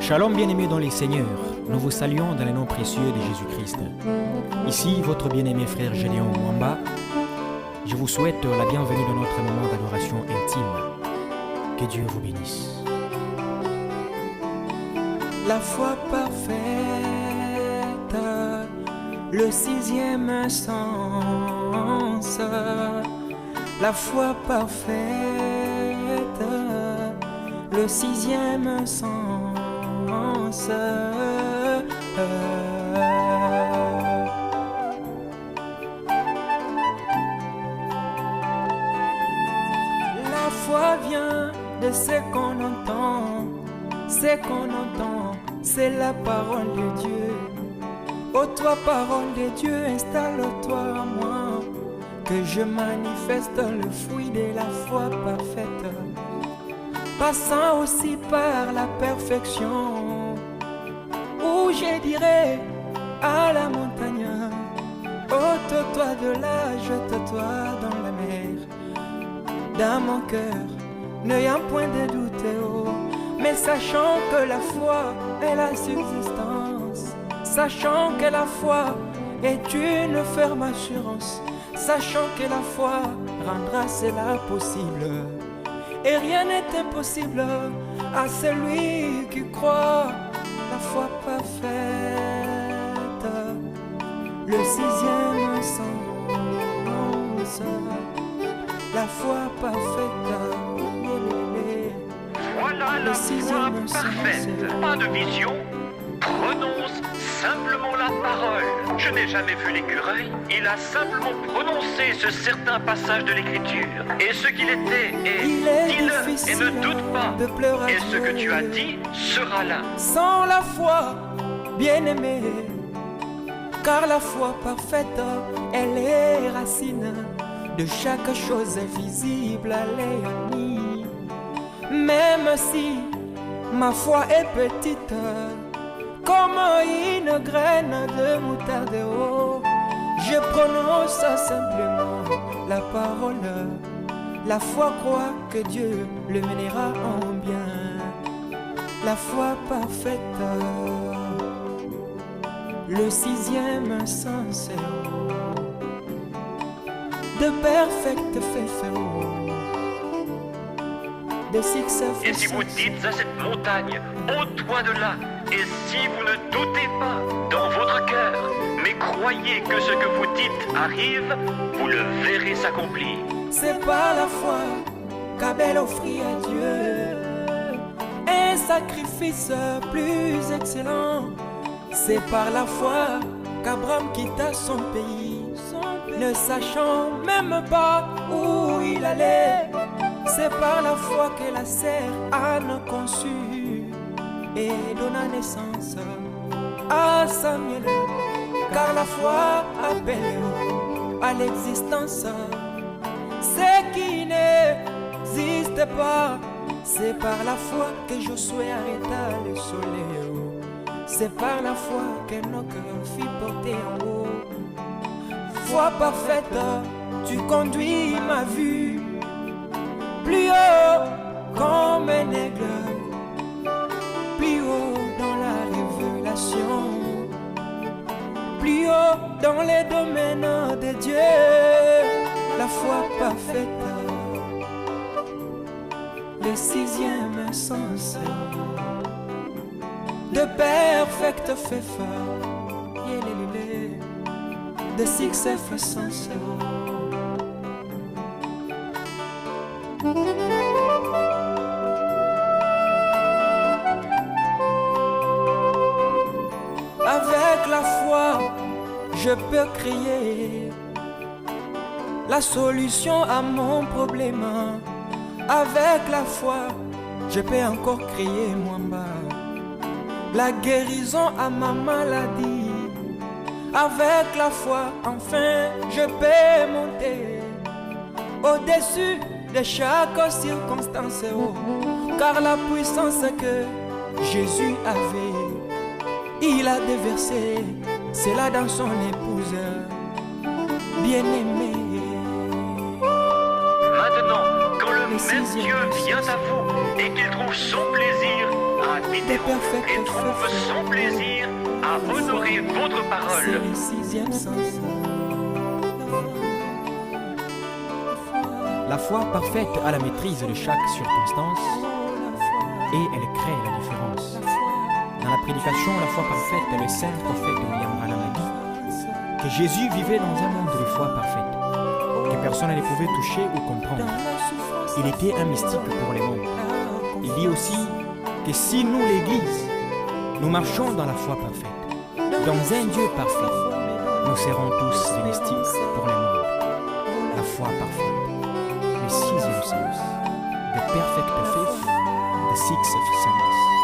Shalom bien-aimés dans les seigneurs, nous vous saluons dans le nom précieux de Jésus-Christ. Ici votre bien-aimé frère Gédéon Mwamba. Je vous souhaite la bienvenue dans notre moment d'adoration intime. Que Dieu vous bénisse. La foi parfaite, le sixième sens. La foi parfaite, le sixième sens. La foi vient de ce qu'on entend, ce qu'on entend, c'est la parole de Dieu. Ô toi, parole de Dieu, installe-toi en moi, que je manifeste le fruit de la foi parfaite, passant aussi par la perfection, où je dirai à la montagne, ôte-toi de là, jette-toi dans la mer. Dans mon cœur, n'ayant point de doute, oh, mais sachant que la foi est la subsistance, sachant que la foi est une ferme assurance, sachant que la foi rendra cela possible. Et rien n'est impossible à celui qui croit. La foi parfaite, le sixième sens. La foi parfaite, voilà la foi parfaite. Pas de vision, prononce simplement la parole. Je n'ai jamais vu l'écureuil, il a simplement prononcé ce certain passage de l'écriture. Et ce qu'il était est, dis-le et ne doute pas. Et ce que tu as dit sera là. Sans la foi, bien-aimé, car la foi parfaite, elle est racine de chaque chose visible à l'œil. Même si ma foi est petite, comme une graine de moutarde, oh, je prononce simplement la parole. La foi croit que Dieu le mènera en bien. La foi parfaite, le sixième sens, de perfect faith, de succès. Et si vous dites à cette montagne, ôte-toi de là, et si vous ne doutez pas dans votre cœur, mais croyez que ce que vous dites arrive, vous le verrez s'accomplir. C'est par la foi qu'Abel offrit à Dieu un sacrifice plus excellent. C'est par la foi qu'Abraham quitta son pays, ne sachant même pas où il allait. C'est par la foi que la sœur Anne conçut et donna naissance à Samuel, car la foi appelle à l'existence ce qui n'existe pas. C'est par la foi que Josué arrêta le soleil. C'est par la foi qu'Enoch fit porter en haut. Foi parfaite, tu conduis ma vue plus haut comme un aigle, plus haut dans la révélation, plus haut dans les domaines de Dieu. La foi parfaite, le sixième sens, de perfect faith, de succès sens. Avec la foi, je peux créer la solution à mon problème. Avec la foi, je peux encore créer Mwamba, la guérison à ma maladie. Avec la foi, enfin, je peux monter au-dessus de chaque circonstance, oh, car la puissance que Jésus avait, il a déversé cela dans son épouse bien-aimée. Maintenant, quand le même Dieu vient à vous et qu'il trouve son plaisir à Mitterrand et trouve son plaisir à honorer votre C'est parole. le sixième sens. La foi parfaite a la maîtrise de chaque circonstance et elle crée la différence. Dans la prédication, la foi parfaite, le saint prophète William Branham a dit que Jésus vivait dans un monde de foi parfaite, que personne ne pouvait toucher ou comprendre. Il était un mystique pour les mondes. Il dit aussi que si nous, l'Église, nous marchons dans la foi parfaite, dans un Dieu parfait, nous serons tous des mystiques pour les mondes. La foi parfaite, le sixième sens, the perfect faith, the sixth sense.